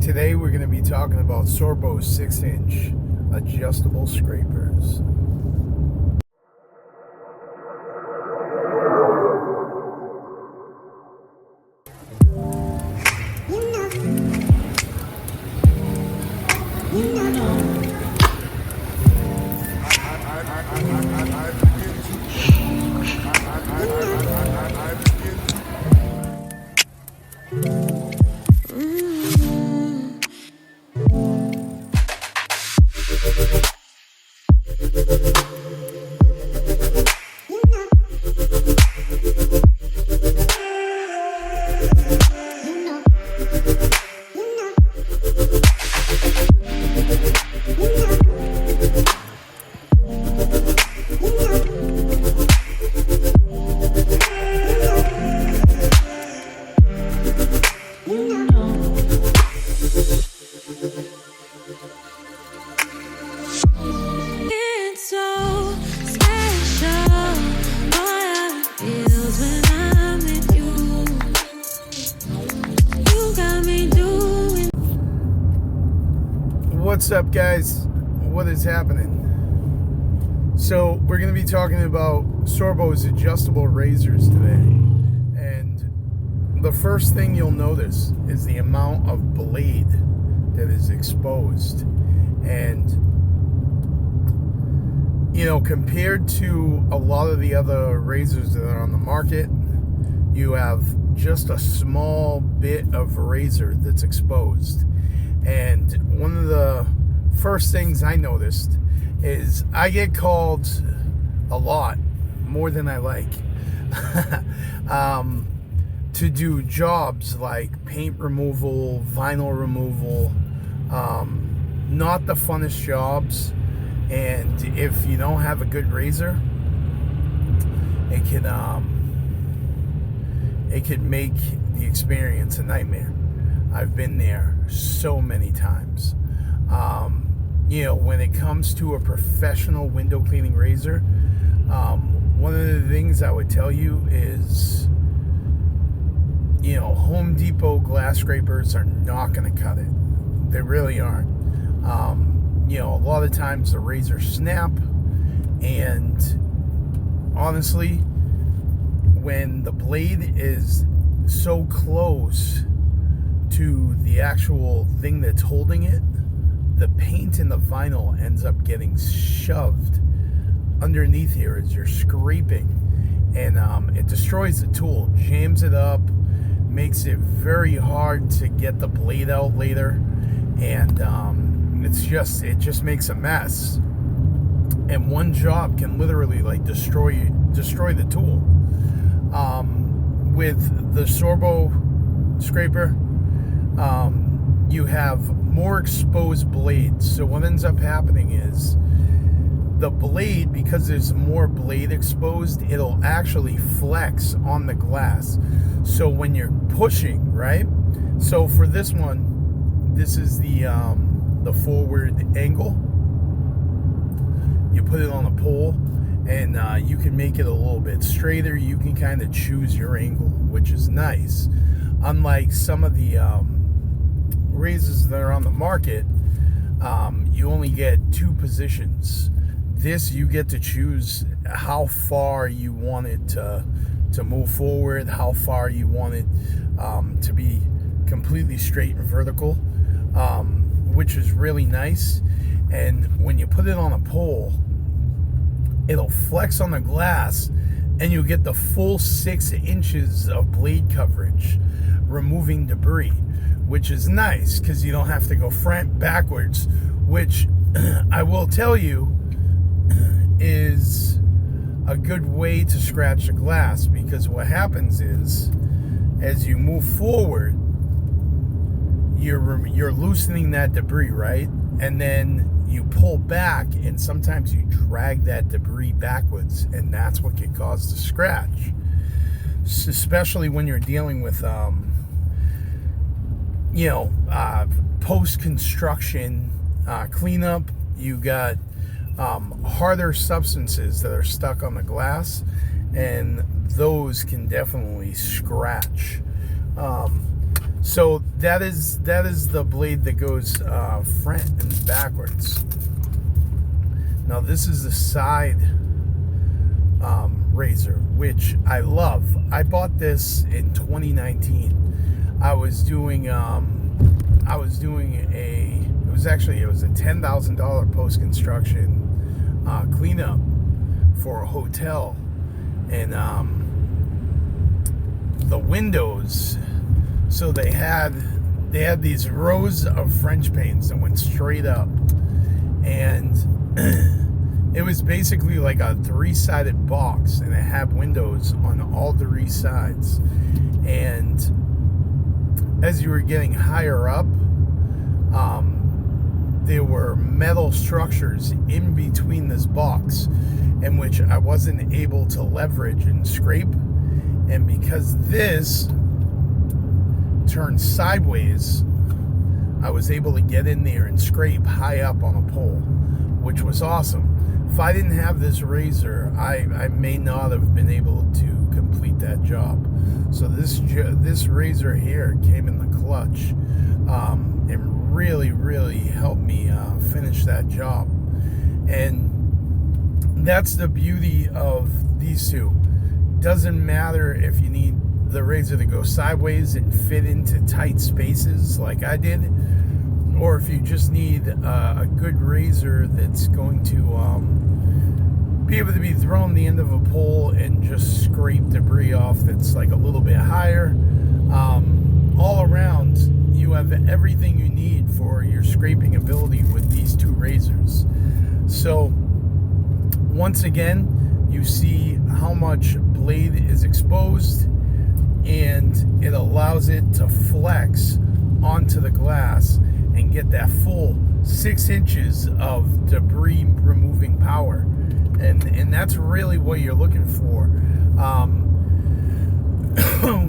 Today we're going to be talking about Sörbo 6-inch adjustable scrapers. What's up, guys? What is happening? So we're going to be talking about Sörbo's adjustable razors today, and the first thing you'll notice is the amount of blade that is exposed. And you know, compared to a lot of the other razors that are on the market, you have just a small bit of razor that's exposed. And one of the first things I noticed is I get called a lot, more than I like, to do jobs like paint removal, vinyl removal, not the funnest jobs. And if you don't have a good razor, it could make the experience a nightmare. I've been there so many times. You know, when it comes to a professional window cleaning razor, one of the things I would tell you is, you know, Home Depot glass scrapers are not going to cut it. They really aren't. You know, a lot of times the razors snap, and honestly, when the blade is so close to the actual thing that's holding it, the paint in the vinyl ends up getting shoved underneath here as you're scraping, and it destroys the tool, jams it up, makes it very hard to get the blade out later, and it just makes a mess. And one job can literally like destroy the tool. With the Sörbo scraper, you have more exposed blades. So what ends up happening is the blade, because there's more blade exposed, it'll actually flex on the glass. So when you're pushing, right? So for this one, this is the forward angle. You put it on a pole, and you can make it a little bit straighter. You can kind of choose your angle, which is nice. Unlike some of the razors that are on the market, you only get two positions. This, you get to choose how far you want it to move forward, how far you want it to be completely straight and vertical, which is really nice. And when you put it on a pole, it'll flex on the glass, and you get the full 6 inches of blade coverage, removing debris, which is nice because you don't have to go front backwards, which I will tell you is a good way to scratch the glass, because what happens is as you move forward, you're loosening that debris, right? And then you pull back, and sometimes you drag that debris backwards, and that's what can cause the scratch, especially when you're dealing with post-construction cleanup. You got harder substances that are stuck on the glass, and those can definitely scratch. So that is the blade that goes front and backwards. Now this is the side razor, which I love. I bought this in 2019. I was doing it was a $10,000 post-construction cleanup for a hotel, and the windows, so they had these rows of French panes that went straight up, and it was basically like a 3-sided box, and it had windows on all 3 sides. And as you were getting higher up, there were metal structures in between this box, in which I wasn't able to leverage and scrape. And because this turned sideways, I was able to get in there and scrape high up on a pole, which was awesome. If I didn't have this razor, I may not have been able to complete that job. So this razor here came in the clutch, and really helped me finish that job. And that's the beauty of these two. Doesn't matter if you need the razor to go sideways and fit into tight spaces like I did, or if you just need a good razor that's going to be able to be thrown the end of a pole and just scrape debris off that's like a little bit higher. All around, you have everything you need for your scraping ability with these two razors. So once again, you see how much blade is exposed, and it allows it to flex onto the glass and get that full 6 inches of debris removing power. And that's really what you're looking for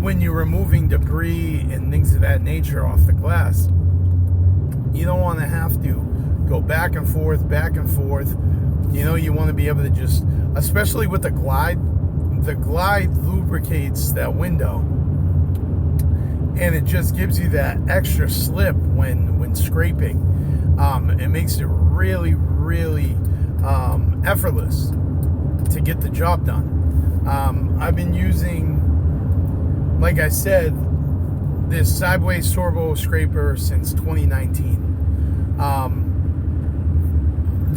when you're removing debris and things of that nature off the glass. You don't want to have to go back and forth. You know, you want to be able to just, especially with the glide lubricates that window, and it just gives you that extra slip when scraping. It makes it really effortless to get the job done. I've been using, like I said, this sideways Sörbo scraper since 2019.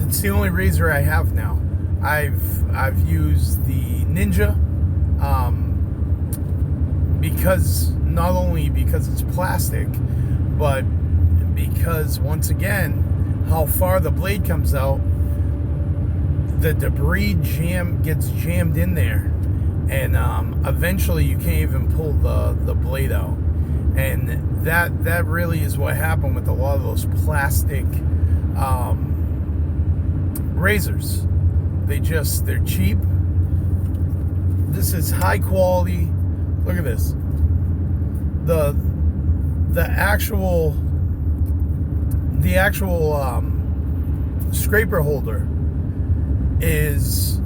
It's the only razor I have now. I've used the Ninja, because not only because it's plastic, but because once again, how far the blade comes out, the debris gets jammed in there, and eventually you can't even pull the blade out. And that really is what happened with a lot of those plastic razors. They're cheap. This is high quality. Look at this. The actual scraper holder is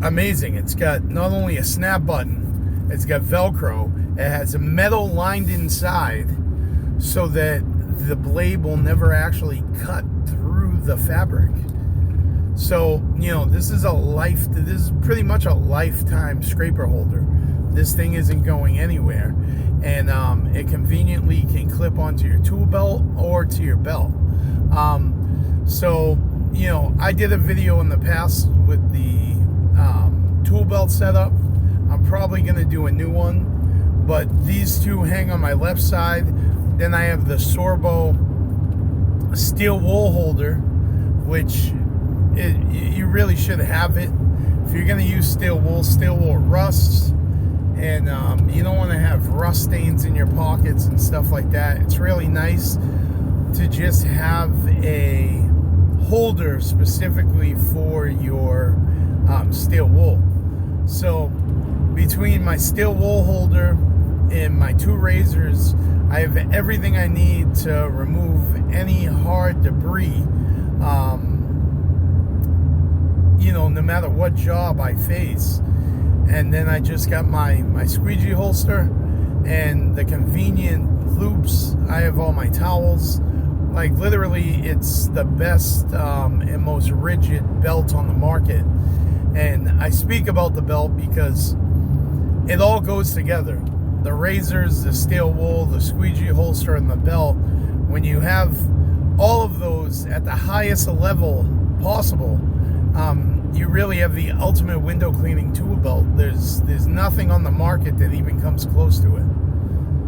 amazing. It's got not only a snap button, it's got Velcro. It has a metal lined inside so that the blade will never actually cut through the fabric. So, you know, this is pretty much a lifetime scraper holder. This thing isn't going anywhere, and it conveniently can clip onto your tool belt or to your belt. So, you know, I did a video in the past with the tool belt setup. I'm probably going to do a new one, but these two hang on my left side. Then I have the Sörbo steel wool holder, which you really should have it. If you're going to use steel wool rusts, and you don't want to have rust stains in your pockets and stuff like that. It's really nice to just have a holder specifically for your steel wool. So between my steel wool holder and my two razors, I have everything I need to remove any hard debris, you know, no matter what job I face. And then I just got my squeegee holster, and the convenient loops. I have all my towels. Like literally, it's the best and most rigid belt on the market. And I speak about the belt because it all goes together. The razors, the steel wool, the squeegee holster, and the belt. When you have all of those at the highest level possible, you really have the ultimate window cleaning tool belt. There's nothing on the market that even comes close to it.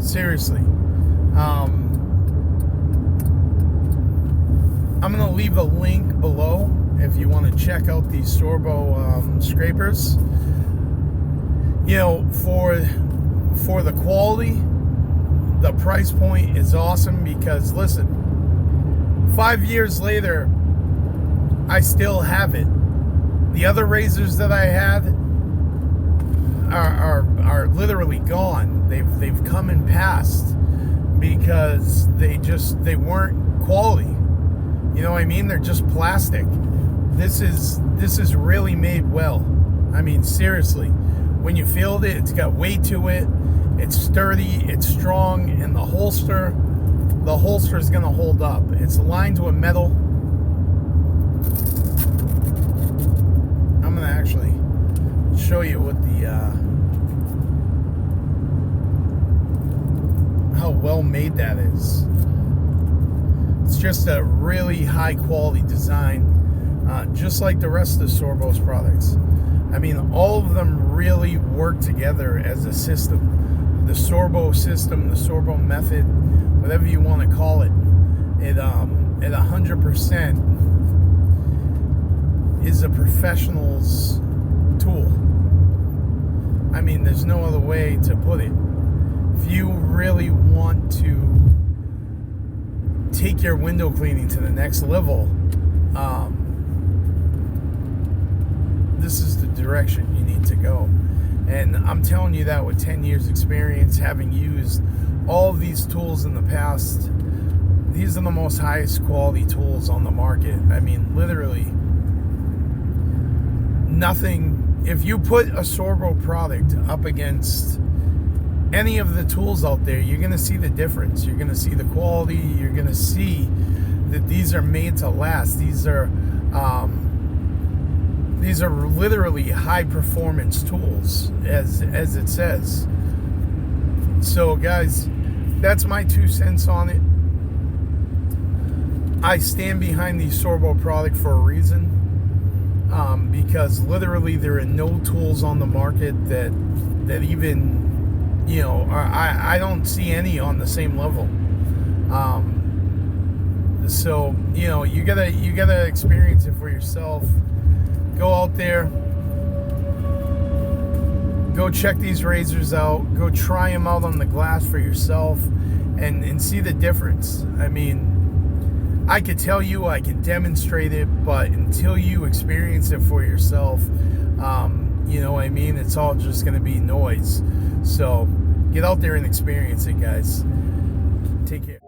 Seriously. I'm going to leave a link below if you want to check out these Sörbo scrapers. You know, for the quality, the price point is awesome because, listen, 5 years later, I still have it. The other razors that I had are literally gone. They've come and passed because they weren't quality. You know what I mean? They're just plastic. This is really made well. I mean, seriously. When you feel it, it's got weight to it. It's sturdy, it's strong, and the holster is gonna hold up. It's aligned with metal. I'm gonna actually show you what how well made that is. It's just a really high quality design, just like the rest of Sörbo's products. I mean, all of them really work together as a system. The Sörbo system, the Sörbo method, whatever you want to call it, it 100% is a professional's tool. I mean, there's no other way to put it. If you really want to take your window cleaning to the next level, this is the direction you need to go. And I'm telling you that with 10 years experience, having used all of these tools in the past. These are the most highest quality tools on the market. I mean, literally nothing. If you put a Sörbo product up against any of the tools out there, you're going to see the difference. You're going to see the quality. You're going to see that these are made to last. These are literally high performance tools, as it says. So guys, that's my 2 cents on it. I stand behind the Sörbo product for a reason, because literally there are no tools on the market that even, you know, I don't see any on the same level. So, you know, you gotta experience it for yourself. Go out there, go check these razors out, go try them out on the glass for yourself, and see the difference. I mean, I could tell you, I can demonstrate it, but until you experience it for yourself, you know what I mean, it's all just going to be noise. So get out there and experience it, guys. Take care.